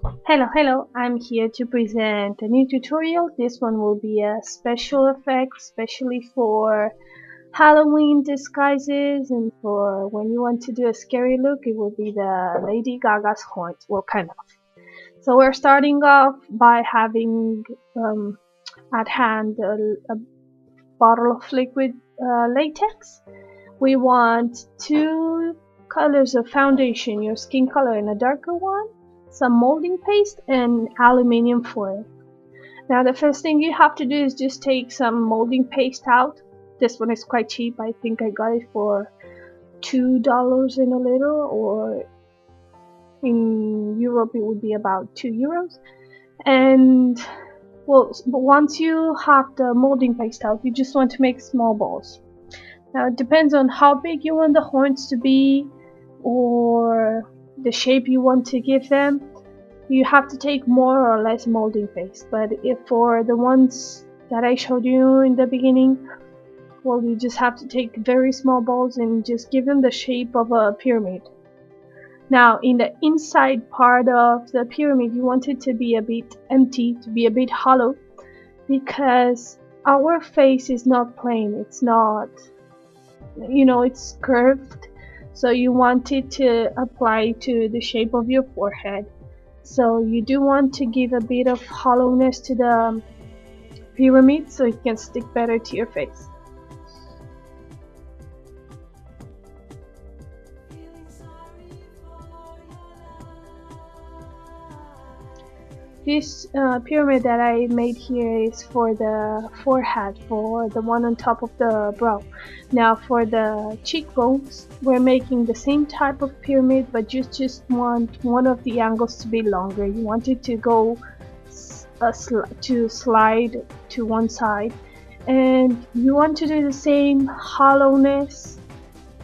Hello, I'm here to present a new tutorial. This one will be a special effect, especially for Halloween disguises and for when you want to do a scary look, it will be the Lady Gaga's horns. Well, kind of. So we're starting off by having at hand a bottle of liquid latex. We want two colors of foundation, your skin color and a darker one, some molding paste, and aluminium foil. Now the first thing you have to do is just take some molding paste out. This one is quite cheap. I think I got it for $2 in a little, or in Europe it would be about €2. And well, but once you have the molding paste out, you just want to make small balls. Now it depends on how big you want the horns to be or the shape you want to give them. You have to take more or less molding paste, but if for the ones that I showed you in the beginning, well, you just have to take very small balls and just give them the shape of a pyramid. Now in the inside part of the pyramid, you want it to be a bit empty, to be a bit hollow, because our face is not plain, it's not, it's curved, so you want it to apply to the shape of your forehead. So you do want to give a bit of hollowness to the pyramid so it can stick better to your face. This pyramid that I made here is for the forehead, for the one on top of the brow. Now for the cheekbones, we're making the same type of pyramid, but you just want one of the angles to be longer. You want it to go to slide to one side, and you want to do the same hollowness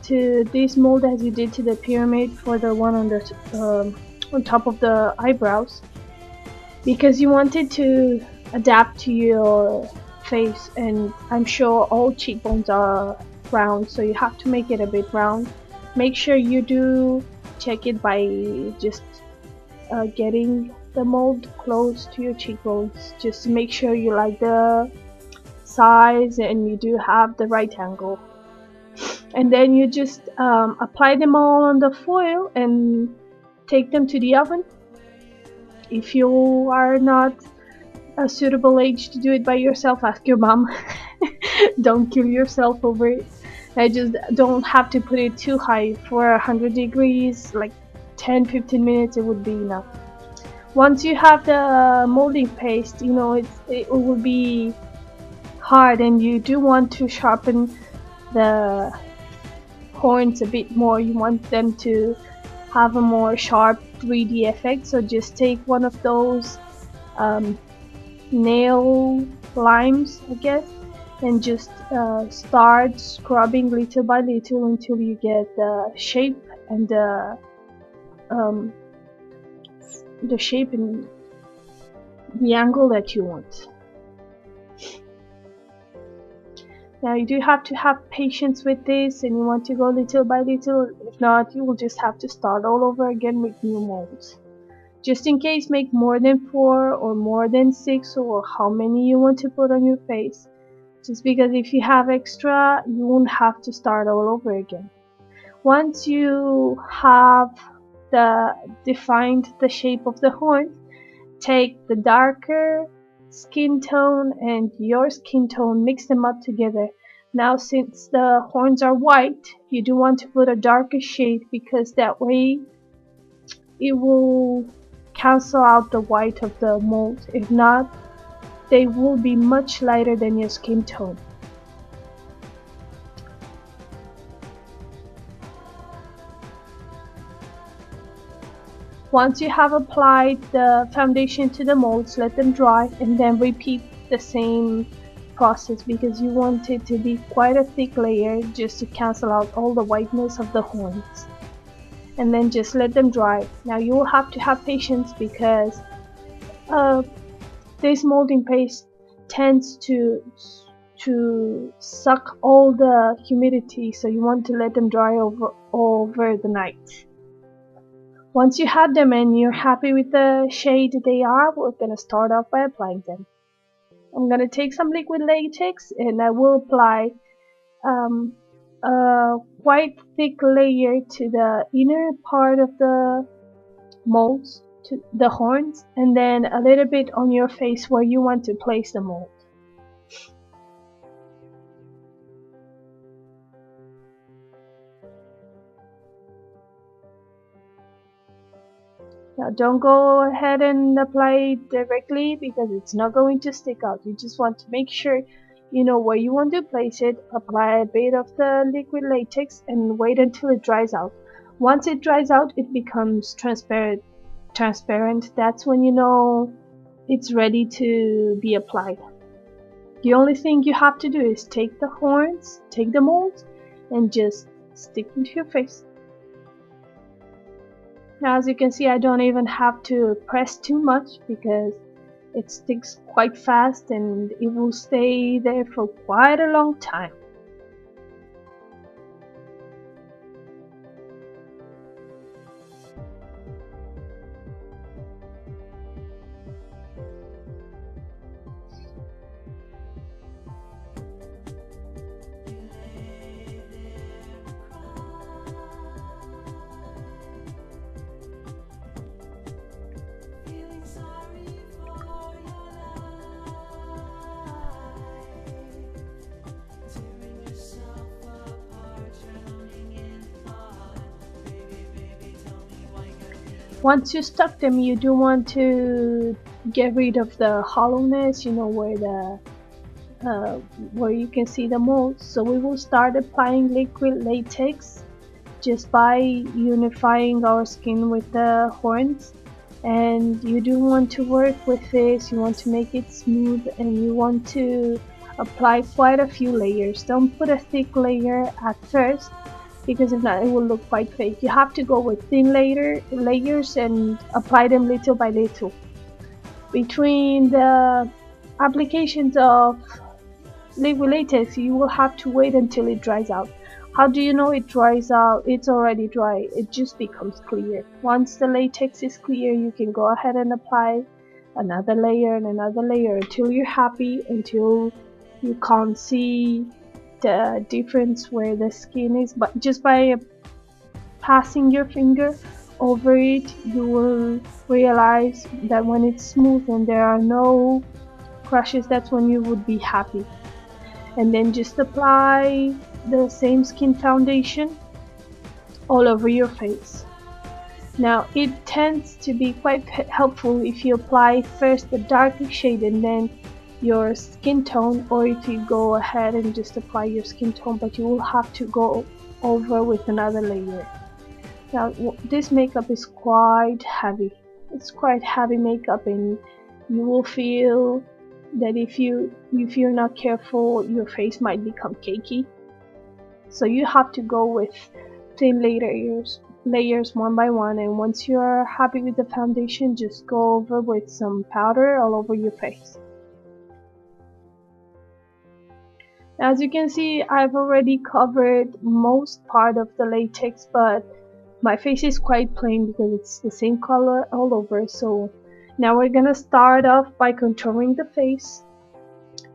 to this mold as you did to the pyramid for the one on top of the eyebrows, because you want it to adapt to your face, and I'm sure all cheekbones are round, so you have to make it a bit round. Make sure you do check it by just getting the mold close to your cheekbones, just to make sure you like the size and you do have the right angle. And then you just apply them all on the foil and take them to the oven. If you are not a suitable age to do it by yourself, ask your mom. Don't kill yourself over it. I just don't have to put it too high. For 100 degrees, like 10-15 minutes, it would be enough. Once you have the molding paste, it will be hard, and you do want to sharpen the horns a bit more. You want them to have a more sharp 3D effect, so just take one of those nail limes, I guess, and just start scrubbing little by little until you get the shape and the shape and the angle that you want. Now you do have to have patience with this, and you want to go little by little. If not, you will just have to start all over again with new molds. Just in case, make more than 4 or more than 6, or how many you want to put on your face. Just because if you have extra, you won't have to start all over again. Once you have defined the shape of the horn, take the darker skin tone and your skin tone, mix them up together. Now since the horns are white, you do want to put a darker shade, because that way it will cancel out the white of the mold. If not, they will be much lighter than your skin tone. Once you have applied the foundation to the molds, let them dry and then repeat the same process, because you want it to be quite a thick layer just to cancel out all the whiteness of the horns. And then just let them dry. Now you will have to have patience, because this molding paste tends to suck all the humidity, so you want to let them dry over the night. Once you have them and you're happy with the shade they are, we're gonna start off by applying them. I'm gonna take some liquid latex and I will apply a quite thick layer to the inner part of the molds, to the horns, and then a little bit on your face where you want to place the mold. Now don't go ahead and apply it directly because it's not going to stick out. You just want to make sure you know where you want to place it. Apply a bit of the liquid latex and wait until it dries out. Once it dries out, it becomes transparent. That's when you know it's ready to be applied. The only thing you have to do is take the horns, take the mold, and just stick into your face. Now, as you can see, I don't even have to press too much because it sticks quite fast and it will stay there for quite a long time. Once you stuck them, you do want to get rid of the hollowness, you know, where you can see the mold. So we will start applying liquid latex just by unifying our skin with the horns. And you do want to work with this, you want to make it smooth, and you want to apply quite a few layers. Don't put a thick layer at first, because if not it will look quite fake. You have to go with thin layers and apply them little by little. Between the applications of liquid latex, you will have to wait until it dries out. How do you know it dries out? It's already dry. It just becomes clear. Once the latex is clear, you can go ahead and apply another layer and another layer until you're happy, until you can't see the difference where the skin is. But just by passing your finger over it, you will realize that when it's smooth and there are no crashes, that's when you would be happy. And then just apply the same skin foundation all over your face. Now it tends to be quite helpful if you apply first the darker shade and then your skin tone, or if you go ahead and just apply your skin tone, but you will have to go over with another layer. Now this makeup is quite heavy. It's quite heavy makeup, and you will feel that if you're not careful, your face might become cakey. So you have to go with thin layers one by one, and once you're happy with the foundation, just go over with some powder all over your face. As you can see, I've already covered most part of the latex, but my face is quite plain because it's the same color all over. So now we're gonna start off by contouring the face.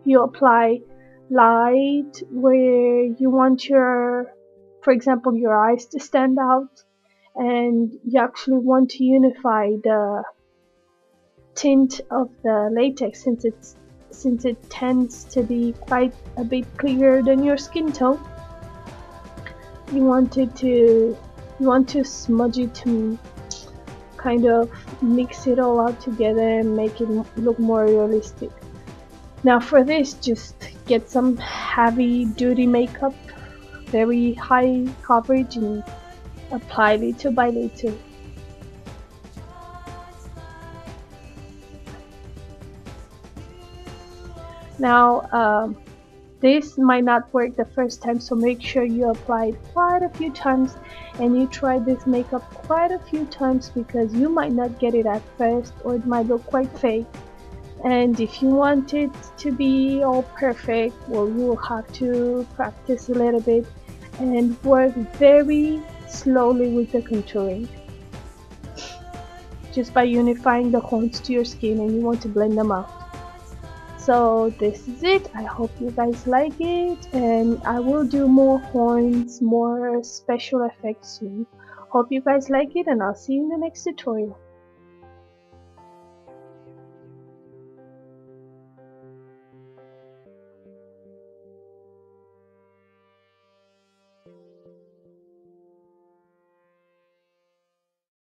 You apply light where you want for example, your eyes to stand out, and you actually want to unify the tint of the latex since it tends to be quite a bit clearer than your skin tone. You want to smudge it to kind of mix it all out together and make it look more realistic. Now for this, just get some heavy duty makeup, very high coverage, and apply little by little. Now this might not work the first time, so make sure you apply it quite a few times and you try this makeup quite a few times, because you might not get it at first, or it might look quite fake. And if you want it to be all perfect, well, you will have to practice a little bit and work very slowly with the contouring. just by unifying the horns to your skin and you want to blend them out. So this is it. I hope you guys like it, and I will do more horns, more special effects soon. Hope you guys like it, and I'll see you in the next tutorial.